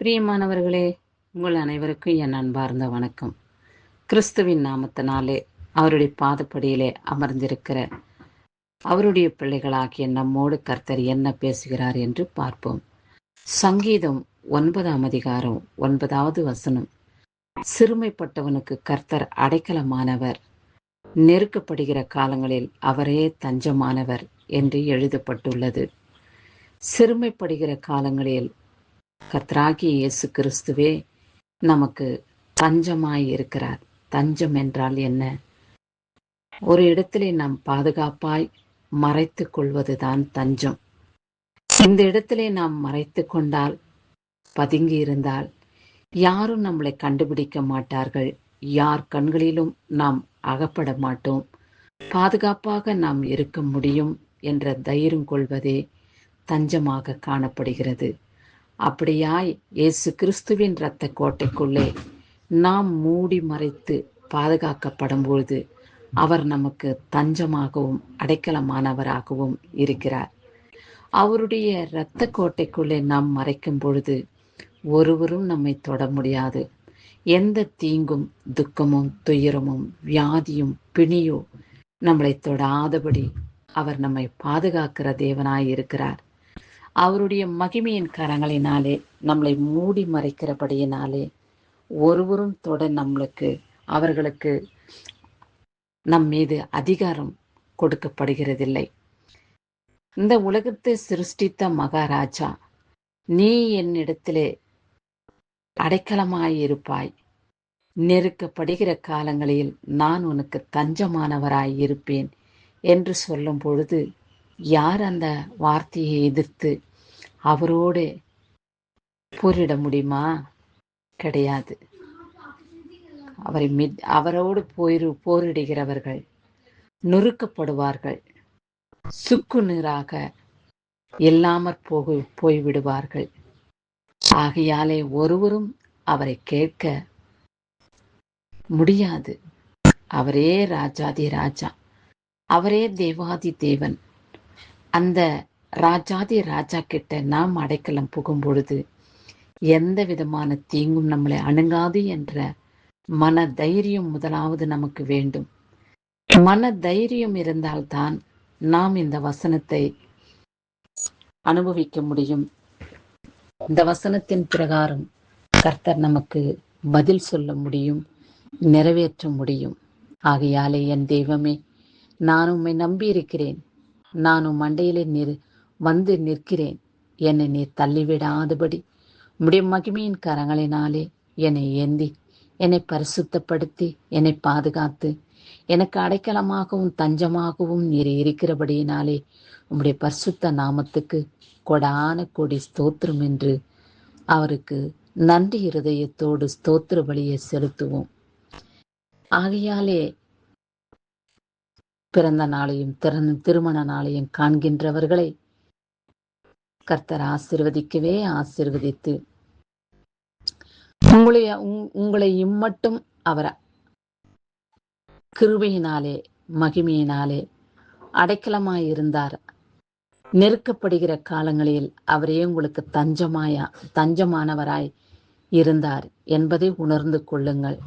பிரியமானவர்களே, உங்கள் அனைவருக்கும் என் அன்பார்ந்த வணக்கம். கிறிஸ்துவின் நாமத்தினாலே அவருடைய பாதப்படியிலே அமர்ந்திருக்கிற அவருடைய பிள்ளைகளாகிய நம்மோடு கர்த்தர் என்ன பேசுகிறார் என்று பார்ப்போம். சங்கீதம் 9ஆம் அதிகாரம் 9வது வசனம். சிறுமைப்பட்டவனுக்கு கர்த்தர் அடைக்கலமானவர், நெருக்கப்படுகிற காலங்களில் அவரே தஞ்சமானவர் என்று எழுதப்பட்டுள்ளது. சிறுமைப்படுகிற காலங்களில் கர்த்தராகிய இயேசு கிறிஸ்துவே நமக்கு தஞ்சமாய் இருக்கிறார். தஞ்சம் என்றால் என்ன? ஒரு இடத்திலே நாம் பாதுகாப்பாய் மறைத்து கொள்வதுதான் தஞ்சம். இந்த இடத்திலே நாம் மறைத்து கொண்டால், பதுங்கி இருந்தால், யாரும் நம்மளை கண்டுபிடிக்க மாட்டார்கள். யார் கண்களிலும் நாம் அகப்பட மாட்டோம். பாதுகாப்பாக நாம் இருக்க முடியும் என்ற தைரியம் கொள்வதே தஞ்சமாக காணப்படுகிறது. அப்படியாய் இயேசு கிறிஸ்துவின் இரத்த கோட்டைக்குள்ளே நாம் மூடி மறைத்து பாதுகாக்கப்படும் பொழுது அவர் நமக்கு தஞ்சமாகவும் அடைக்கலமானவராகவும் இருக்கிறார். அவருடைய இரத்த கோட்டைக்குள்ளே நாம் மறைக்கும் பொழுது ஒருவரும் நம்மை தொட முடியாது. எந்த தீங்கும், துக்கமும், துயரமும், வியாதியும், பிணியோ நம்மளை தொடாதபடி அவர் நம்மை பாதுகாக்கிற தேவனாய் இருக்கிறார். அவருடைய மகிமையின் கரங்களினாலே நம்மளை மூடி மறைக்கிறபடியினாலே ஒருவரும் தொட அவர்களுக்கு நம் மீது அதிகாரம் கொடுக்கப்படுகிறதில்லை. இந்த உலகத்தை சிருஷ்டித்த மகாராஜா, நீ என்னிடத்திலே அடைக்கலமாயிருப்பாய், நெருக்கப்படுகிற காலங்களில் நான் உனக்கு தஞ்சமானவராய் இருப்பேன் என்று சொல்லும் பொழுது யார் அந்த வார்த்தையை எதிர்த்து அவரோடு போரிட முடியுமா? கிடையாது. அவரோடு போரிடுகிறவர்கள் நொறுக்கப்படுவார்கள், சுக்கு நீராக இல்லாமற் போய்விடுவார்கள். ஆகையாலே ஒருவரும் அவரை கேட்க முடியாது. அவரே ராஜாதி ராஜா, அவரே தேவாதி தேவன். அந்த ராஜாதி ராஜா கிட்ட நாம் அடைக்கலம் புகும் பொழுது எந்த விதமான தீங்கும் நம்மளை அணுகாது என்ற மன தைரியம் முதலாவது நமக்கு வேண்டும். மன தைரியம் இருந்தால்தான் நாம் இந்த வசனத்தை அனுபவிக்க முடியும். இந்த வசனத்தின் பிரகாரம் கர்த்தர் நமக்கு பதில் சொல்ல முடியும், நிறைவேற்ற முடியும். ஆகையாலே என் தெய்வமே, நான் உம்மை நம்பியிருக்கிறேன். நான் உம் மண்டையிலே வந்து நிற்கிறேன். என்னை நீர் தள்ளிவிடாதபடி உம்முடைய மகிமையின் கரங்களினாலே என்னை ஏந்தி, என்னை பரிசுத்தப்படுத்தி, என்னை பாதுகாத்து, எனக்கு அடைக்கலமாகவும் தஞ்சமாகவும் நீர் இருக்கிறபடியினாலே உம்முடைய பரிசுத்த நாமத்துக்கு கொடான கோடி ஸ்தோத்திரம் என்று அவருக்கு நன்றி இருதயத்தோடு ஸ்தோத்திர பலியை செலுத்துவோம். ஆகையாலே பிறந்த நாளையும் திருமண நாளையும் காண்கின்றவர்களை கர்த்தர் ஆசீர்வதிக்கவே ஆசீர்வதித்து உங்களை இம்மட்டும் அவர் கிருபையினாலே மகிமையினாலே அடைக்கலமாயிருந்தார். நெருக்கப்படுகிற காலங்களில் அவரே உங்களுக்கு தஞ்சமானவராய் இருந்தார் என்பதை உணர்ந்து கொள்ளுங்கள்.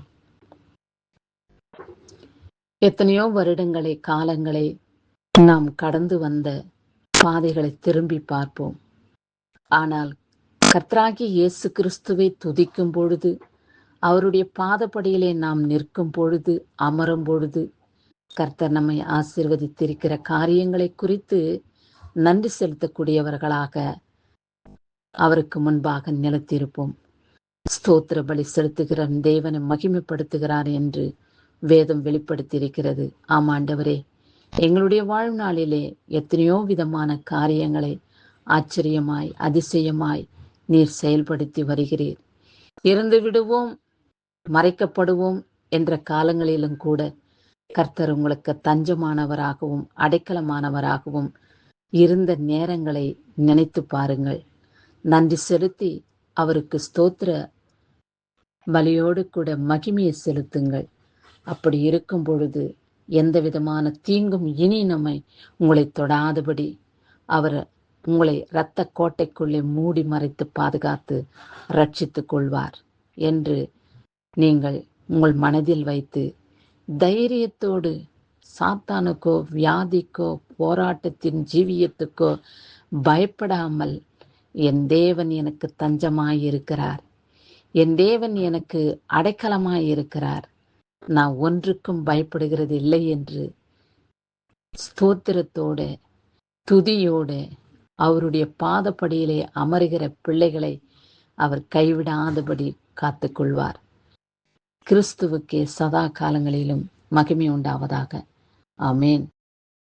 எத்தனையோ வருடங்களை, காலங்களை நாம் கடந்து வந்த பாதைகளை திரும்பி பார்ப்போம். ஆனால் கர்த்தராகிய இயேசு கிறிஸ்துவை துதிக்கும் பொழுது, அவருடைய பாதப்படியிலே நாம் நிற்கும் பொழுது, அமரும் பொழுது, கர்த்தர் நம்மை ஆசீர்வதித்திருக்கிற காரியங்களை குறித்து நன்றி செலுத்தக்கூடியவர்களாக அவருக்கு முன்பாக நிலைத்திருப்போம். ஸ்தோத்திர பலி செலுத்துகிற தேவனை மகிமைப்படுத்துகிறார் என்று வேதம் வெளிப்படுத்தியிருக்கிறது. ஆமாண்டவரே, எங்களுடைய வாழ்நாளிலே எத்தனையோ விதமான காரியங்களை ஆச்சரியமாய், அதிசயமாய் நீர் செயல்படுத்தி வருகிறீர். இறந்து விடுவோம், மறைக்கப்படுவோம் என்ற காலங்களிலும் கூட கர்த்தர் உங்களுக்கு தஞ்சமானவராகவும் அடைக்கலமானவராகவும் இருந்த நேரங்களை நினைத்து பாருங்கள். நன்றி செலுத்தி அவருக்கு ஸ்தோத்திர பலியோடு கூட மகிமையை செலுத்துங்கள். அப்படி இருக்கும் பொழுது எந்த விதமான தீங்கும் இனி உங்களை தொடாதபடி அவர் உங்களை இரத்த கோட்டைக்குள்ளே மூடி மறைத்து பாதுகாத்து ரட்சித்துக் கொள்வார் என்று நீங்கள் உங்கள் மனதில் வைத்து தைரியத்தோடு சாத்தானுக்கோ வியாதிக்கோ போராட்டத்தின் ஜீவியத்துக்கோ பயப்படாமல் என் தேவன் எனக்கு தஞ்சமாயிருக்கிறார், என் தேவன் எனக்கு அடைக்கலமாயிருக்கிறார், நான் ஒன்றுக்கும் பயப்படுகிறது இல்லை என்று ஸ்தோத்திரத்தோட துதியோட அவருடைய பாதப்படியிலே அமருகிற பிள்ளைகளை அவர் கைவிடாதபடி காத்துக்கொள்வார். கிறிஸ்துவுக்கே சதா காலங்களிலும் மகிமை உண்டாவதாக. ஆமேன்.